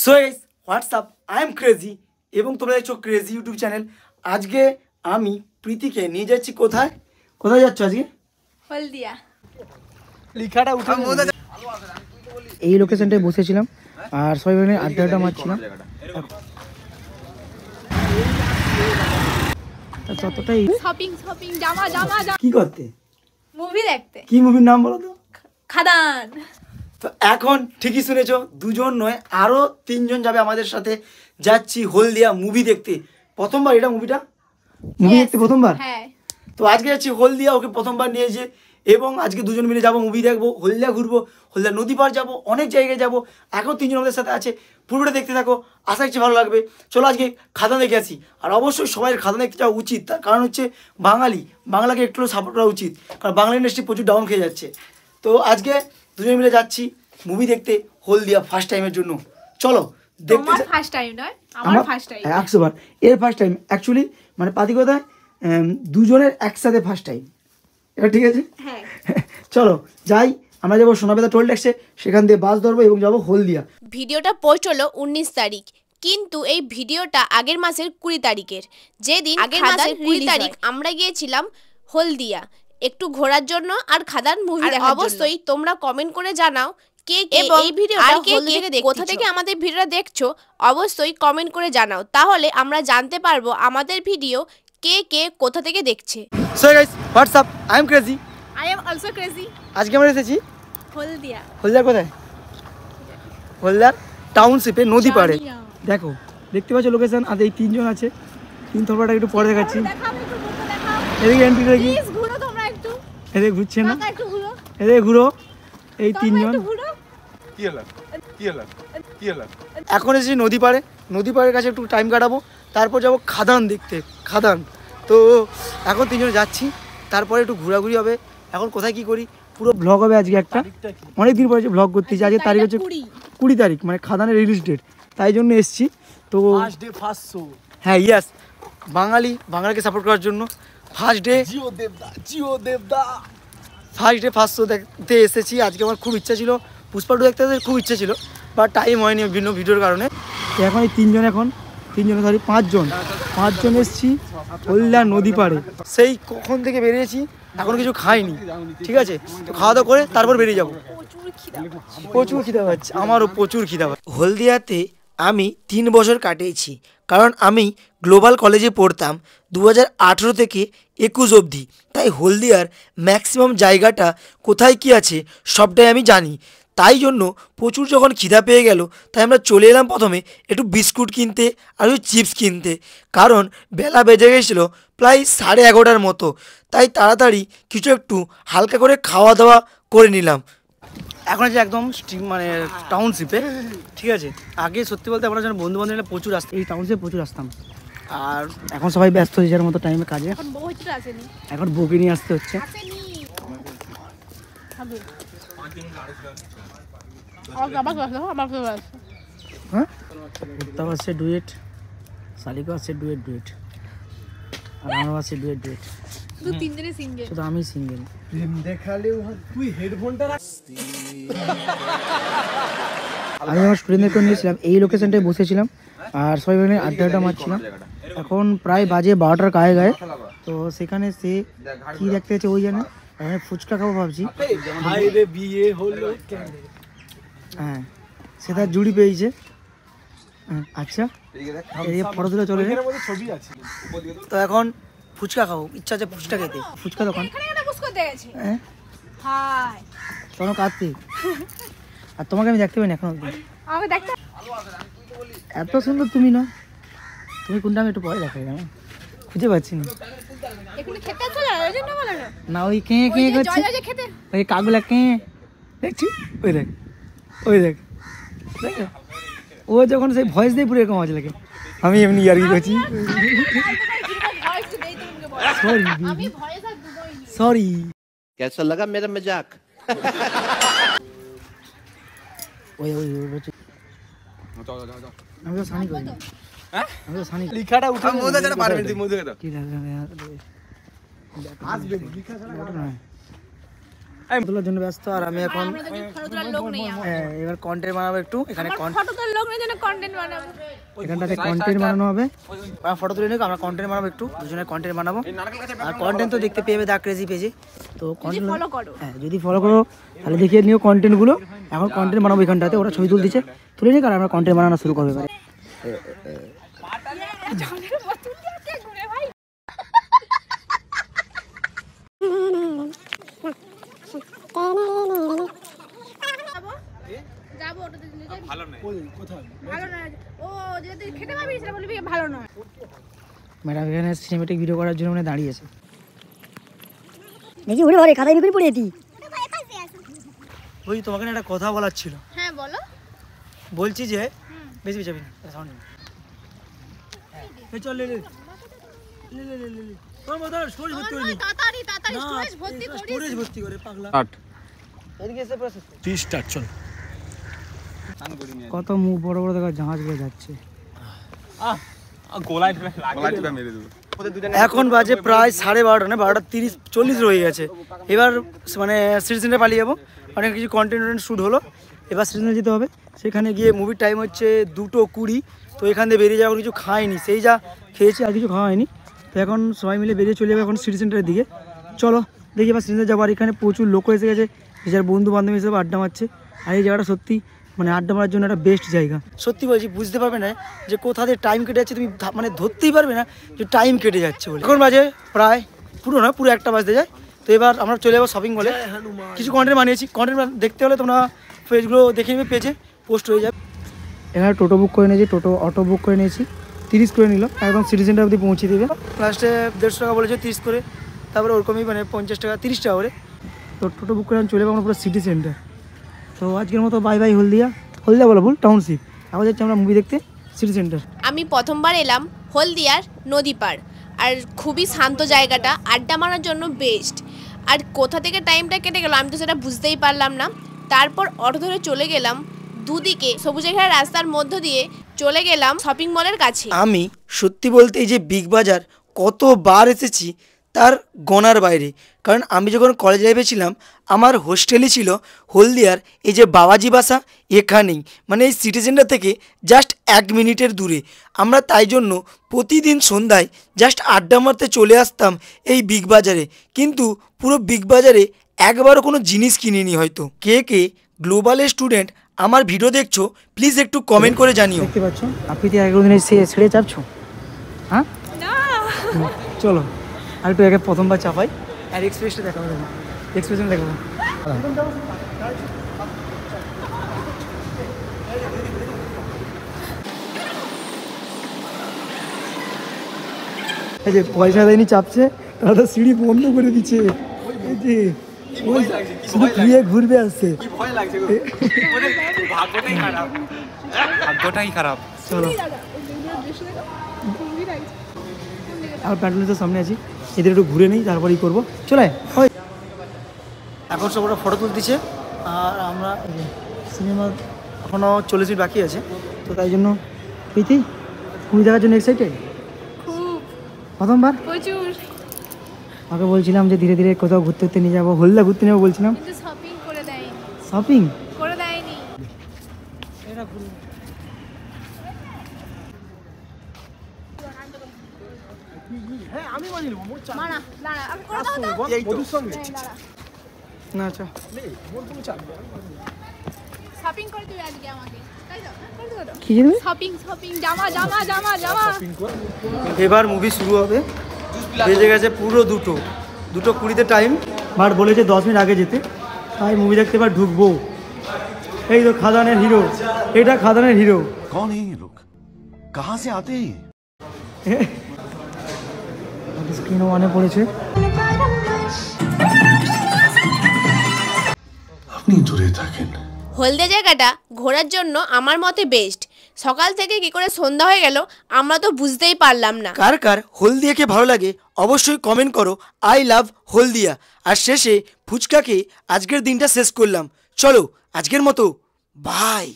So guys WhatsApp I am crazy এবং তোমরা দেখছো ক্রেজি ইউটিউব চ্যানেল। আজকে আমি প্রীতিকে নিয়ে যাচ্ছি কোথায় কোথায় যাচ্ছ আজকে? হলদিয়া। লিখাটা উঠে এই লোকেশনটায় বসেছিলাম আর সবাই মিলে আড্ডাটা মারছিলাম। যতটাই শপিং শপিং জামা জামা কি করতে? মুভি দেখতে। কি মুভির নাম বলো তো? খাদান। তো এখন ঠিকই শুনেছো, দুজন নয় আরো তিনজন যাবে আমাদের সাথে। যাচ্ছি হলদিয়া মুভি দেখতে। প্রথমবার এটা মুভি দেখতে প্রথমবার। হ্যাঁ। তো আজকে যাচ্ছি হলদিয়া, ওকে প্রথমবার নিয়েছে এবং আজকে দুজন মিলে যাবো মুভি দেখবো, হলদিয়া ঘুরবো, হলদিয়া নদী পার যাবো, অনেক জায়গায় যাবো। এখন তিনজন আমাদের সাথে আছে, পুরোটা দেখতে থাকো, আশা করছি ভালো লাগবে। চলো আজকে খাদান দেখে আসি। আর অবশ্যই সবাই খাদান দেখতে যাওয়া উচিত, তার কারণ হচ্ছে বাংলাকে একটু সাপোর্ট করা উচিত, কারণ বাংলা ইন্ডাস্ট্রি প্রচুর ডাউন খেয়ে যাচ্ছে। তো আজকে দুজন মিলে যাচ্ছি মুভি দেখতে হলদিয়া ফার্স্ট টাইমের জন্য। চলো দেখতে। তোমার ফার্স্ট টাইম নয়, আমার ফার্স্ট টাইম। 100 বার এর ফার্স্ট টাইম অ্যাকচুয়ালি, মানে পাতি কথায় দুজনের একসাথে ফার্স্ট টাইম, এটা ঠিক আছে। হ্যাঁ চলো যাই, আমরা যাবো সোনাবেদা টোল ট্যাক্সে, সেখান দিয়ে বাস ধরবো এবং যাবো হলদিয়া। ভিডিওটা পোস্ট হলো 19 তারিখ, কিন্তু এই ভিডিওটা আগের মাসের 20 তারিখের, যেদিন আগের মাসের 20 তারিখ আমরা গিয়েছিলাম হলদিয়া একটু ঘোরার জন্য আর খাদান মুভি দেখার জন্য। অবশ্যই তোমরা কমেন্ট করে জানাও কে কে এই ভিডিওটা কোথা থেকে আমাদের ভিডিওটা দেখছো, অবশ্যই কমেন্ট করে জানাও, তাহলে আমরা জানতে পারবো আমাদের ভিডিও কে কে কোথা থেকে দেখছে। So guys WhatsApp I am crazy, I am also crazy. আজকে আমরা এসেছি হলদিয়া। হলদিয়া কোথায়? হলদিয়ার টাউনশিপে নদী পাড়ে। দেখো দেখতে পাচ্ছ লোকেশন। আর এই তিনজন আছে, তিন থরপাটা একটু পরে দেখাচ্ছি। এদিকে এন্ট্রি দেখি, ঘুরো তোমরা একটু। এদিকে ঘুরছে না, একটু ঘুরো, এদিকে ঘুরো। এই তিনজন এখন এসেছি নদী পাড়ে। নদী পাড়ের কাছে একটু টাইম কাটাবো, তারপর যাবো খাদান দেখতে। খাদান তো এখন তিনজন যাচ্ছি, তারপরে একটু ঘোরাঘুরি হবে। এখন কোথায় কি করি পুরো ব্লগ হবে আজকে। একটা অনেকদিন পরে ব্লগ করতেছি। আজকে তারিখ হচ্ছে 20 তারিখ, মানে খাদানের রিলিজ ডেট, তাই জন্য এসছি। তো হ্যাঁ ইয়াস, বাঙালিকে সাপোর্ট করার জন্য ফার্স্ট ডে ফার্স্ট শো দেখতে এসেছি। আজকে আমার খুব ইচ্ছা ছিল পুষ্পা 2 দেখতে, খুব ইচ্ছা ছিল, বাট টাইম হয়নি বিভিন্ন ভিডিওর কারণে। এখন এই পাঁচজন এসেছি হলদিয়া নদী পাড়ে। সেই কখন থেকে বেরিয়েছি, এখন কিছু খাইনি, ঠিক আছে। তো খাওয়া দাওয়া করে তারপর বেরিয়ে যাবো। প্রচুর খিদা পাচ্ছে, আমারও প্রচুর খিদা পাচ্ছে। হলদিয়াতে আমি 3 বছর কাটিয়েছি, কারণ আমি গ্লোবাল কলেজে পড়তাম 2018 থেকে 21 অবধি। তাই হলদিয়ার ম্যাক্সিমাম জায়গাটা কোথায় কি আছে সবটাই আমি জানি। তাই জন্য প্রচুর যখন খিদা পেয়ে গেল, তাই আমরা চলে এলাম প্রথমে একটু বিস্কুট কিনতে আর চিপস কিনতে, কারণ বেলা বেজে গেছিলো প্রায় 11:30 মতো। তাই তাড়াতাড়ি কিছু একটু হালকা করে খাওয়া দাওয়া করে নিলাম। এখন আছে একদম মানে টাউনশিপে, ঠিক আছে। আগে সত্যি বলতে আমরা যখন বন্ধু বান্ধব প্রচুর আসতাম, এই টাউনশিপে প্রচুর আসতাম। আর এখন সবাই ব্যস্ত হয়ে যাওয়ার মতো টাইমে কাজে, এখন বউকে নিয়ে আসতে হচ্ছে। হ্যাঁ উত্তাপ আছে ডুয়েট, শালিকও আছে ডুয়েট, আর আমারও আছে ডুয়েট। শুধু আমি সিঙ্গেল। আমি আমার স্টুডেন্টদেরকে নিয়েছিলাম, এই লোকেশনটায় বসেছিলাম আর সবাই মিলে আড্ডাটা মারছিলাম। এখন প্রায় বাজে 12টার গায়ে। তো সেখানে সে কি দেখতে হচ্ছে ওই জানে, এখানে ফুচকা খাবো ভাবছি। হ্যাঁ সে তার জুড়ি পেয়েছে। আচ্ছা ফটো তুলে চলে। তো এখন ফুচকা খাবো, ইচ্ছা আছে ফুচকা খেতে। ফুচকা দোকান কোনো কাঁদতে। আর তোমাকে আমি দেখতে পাইনি এখন অব্দি। এত সুন্দর তুমি না, তুমি কোনটা আমি একটু পরে দেখাই, খুঁজে পাচ্ছি না। না ওই কে করছে, ওই কাগুলা কে দেখছি, ওই দেখ ও যখন সেই ভয়েস দেয় পুরো এরকম আওয়াজ লাগে। আমি এমনি আর কি করছি, সরি। कैसा लगा मेरा मजाक? আমি তো সানি করি, আমি তো সানি লিখাটা উঠে মোদা যেটা পারবে তুই মোদা দাও কি লাগে আসবে লিখা ছাড়া তোলার জন্য ব্যস্ত আর আমি এখন আমরা তো ফটো তোলার লোক নেই আমার। হ্যাঁ, এবার কন্টেন্ট বানাবো একটু এখানে ফটো তোলার লোক নেই, যেন কন্টেন্ট বানাবো। এখানটাতে কন্টেন্ট বানানো হবে। ফটো তুলে নিক, আমরা কন্টেন্ট বানাবো একটু, দুজনে কন্টেন্ট বানাবো। আর কন্টেন্ট তো দেখতে পেয়ে দা ক্রেজি পেজে, তো কন্টেন্ট ফলো করো। হ্যাঁ যদি ফলো করো তাহলে দেখিয়ে নিও কন্টেন্টগুলো। এখন কন্টেন্ট বানাবো এখানটাতে, ওরা ছবি তুলতেছে, তুলে নিক আর আমরা কন্টেন্ট বানানো শুরু করবো এবারে। যাবো ওটাতে দিলে যাবি? ভালো নয়। ও যেটা তুই খেতে পাবি সেটা বলবি ভালো নয়। ম্যাডাম এখানে সিনেমেটিক ভিডিও করার জন্য মানে দাঁড়িয়েছে। দেখি উড়ে ঘরে খাতায় নিয়ে পড়ে যেতি। ওই তোমাকে না একটা কথা বলার ছিল। হ্যাঁ বলো। বলছি যে বেশি যাবি না, সাউন্ড নেই। এই চল লে লে লে লে লে লে তোর মতো স্টোরেজ ভর্তি করে নি। তাড়াতাড়ি স্টোরেজ ভর্তি করিস। স্টোরেজ ভর্তি করে পাগলা। এদিকে এসে প্রসেস স্টার্ট চল। কত মুখ বড় বড় দেখা জাহাজ বয়ে যাচ্ছে। এখন বাজে প্রায় 12:30 না 12:30-40 রয়ে গেছে। এবার মানে সিটি সেন্টার পালিয়ে যাবো, অনেক কিছু কন্টেন্ট শ্যুট হলো। এবার সিটি সেন্টার যেতে হবে, সেখানে গিয়ে মুভির টাইম হচ্ছে 2:20। তো এখান থেকে বেরিয়ে যাওয়ার কিছু খাইনি, সেই যা খেয়েছি আর কিছু খাওয়া হয়নি। তো এখন সবাই মিলে বেরিয়ে চলে যাবে এখন সিটি সেন্টারের দিকে। চলো দেখি এবার সিটি সেন্টার যাবো। আর এখানে প্রচুর লোক এসে গেছে, যার বন্ধু বান্ধব হিসেবে আড্ডা মারছে। আর এই জায়গাটা সত্যি মানে আড্ডা মারার জন্য একটা বেস্ট জায়গা। সত্যি বলছি, বুঝতে পারবে না যে কোথা দিয়ে টাইম কেটে যাচ্ছে, তুমি মানে ধরতেই পারবে না যে টাইম কেটে যাচ্ছে বলে। এখন বাজে প্রায় পুরো 1 বাজতে যায়। তো এবার আমরা চলে যাবো শপিং মলে। কিছু কন্টেন্ট বানিয়েছি, কন্টেন্ট দেখতে হলে তোমরা পেজগুলো দেখে নেবে, পেজে পোস্ট হয়ে যাবে। এখানে টোটো বুক করে নিয়েছি, অটো বুক করে নিয়েছি, 30 করে নিল, একদম সিটি সেন্টার অবধি পৌঁছে দেবে। লাস্টে 150 টাকা বলেছে, 30 করে, তারপরে ওরকমই মানে 50 টাকা 30 টাকা করে। তো টোটো বুক করে চলে যাবো আমরা পুরো সিটি সেন্টার। তো আজকের মতো বাই বাই হলদিয়া বলা ভুল, টাউনশিপ। এখন যাচ্ছি আমরা মুভি দেখতে সিটি সেন্টার। আমি প্রথমবার এলাম হলদিয়ার নদী পাড়, আর খুবই শান্ত জায়গাটা, আড্ডা মারার জন্য বেস্ট। আর কোথা থেকে টাইমটা কেটে গেল আমি তো সেটা বুঝতেই পারলাম না। তারপর অটো ধরে চলে গেলাম, দুদিকে সবুজে ঘেরা রাস্তার মধ্য দিয়ে চলে গেলাম শপিং মলের কাছে। আমি সত্যি বলতে এই যে বিগ বাজার কতবার এসেছি তার গণার বাইরে। কারণ আমি যখন কলেজ লাইফে ছিলাম, আমার হোস্টেলই ছিল হলদিয়ার এই যে বাবাজি বাসা এখানেই, মানে এই সিটি সেন্টার থেকে জাস্ট 1 মিনিটের দূরে। আমরা তাই জন্য প্রতিদিন সন্ধ্যায় জাস্ট আড্ডা মারতে চলে আসতাম এই বিগ বাজারে। কিন্তু পুরো বিগ বাজারে একবারও কোনো জিনিস কিনিনি হয়তো। কে কে গ্লোবালের স্টুডেন্ট আমার ভিডিও দেখছো প্লিজ একটু কমেন্ট করে জানিও। দেখতে পাচ্ছ আপনি তো একদিন ছেড়ে চাপছো, হ্যাঁ চলো আর একটু আগে প্রথমবার চাপাই আর এক্সপ্রেসটা দেখাবো, এক্সপ্রেশন দেখাবো। এই যে পয়সা দেয়নি চাপছে, তারা সিঁড়ি বন্ধ করে দিচ্ছে। এই যে ওই শুধু ঘুরিয়ে ঘুরবে আসছে। ভাগ্যটাই খারাপ। চলো আর প্যান্ডেলের সামনে আছি, এদের একটু ঘুরে নিই তারপরেই করবো। চলে ওই এখন সব ওরা ফটো তুলতেছে আর আমরা সিনেমা এখনও 40 মিনিট বাকি আছে। তো তাই জন্য প্রীতি মুভি দেখার জন্য এক্সাইটেড? খুব প্রথমবার প্রচুর। ওকে বলছিলাম যে ধীরে ধীরে কোথাও ঘুরতে নিয়ে যাবো, হলদা ঘুরতে নেবো বলছিলাম। কিন্তু শপিং করে দেয়নি। শপিং করে দেয়নি। মানা দাঁড়া আমি করে দাও তো। না আচ্ছা শপিং করে দিবি আজকে আমাকে, তাই তো? করে দেবো তো? কি জানবি? শপিং জামা জামা জামা জামা। এবার মুভি শুরু হবে, বেজে গেছে পুরো 2:20 টাইম। বাট বলেছে 10 মিনিট আগে যেতে, তাই মুভি দেখতে এবার ঢুকবো। এই তো খাদানের হিরো, এটা খাদানের হিরো। कौन है ये लोग, कहाँ से आते हैं? স্ক্রিনও অনে পড়েছে। আপনি দূরে থাকেন। হলদিয়া জায়গাটা ঘোরার জন্য আমার মতে বেস্ট। সকাল থেকে কি করে সন্ধ্যা হয়ে গেল আমরা তো বুঝতেই পারলাম না। কার কার হলদিয়াকে ভালো লাগে অবশ্যই কমেন্ট করো, আই লাভ হলদিয়া। আর শেষে ফুচকাকে আজকের দিনটা শেষ করলাম। চলো আজকের মতো বাই।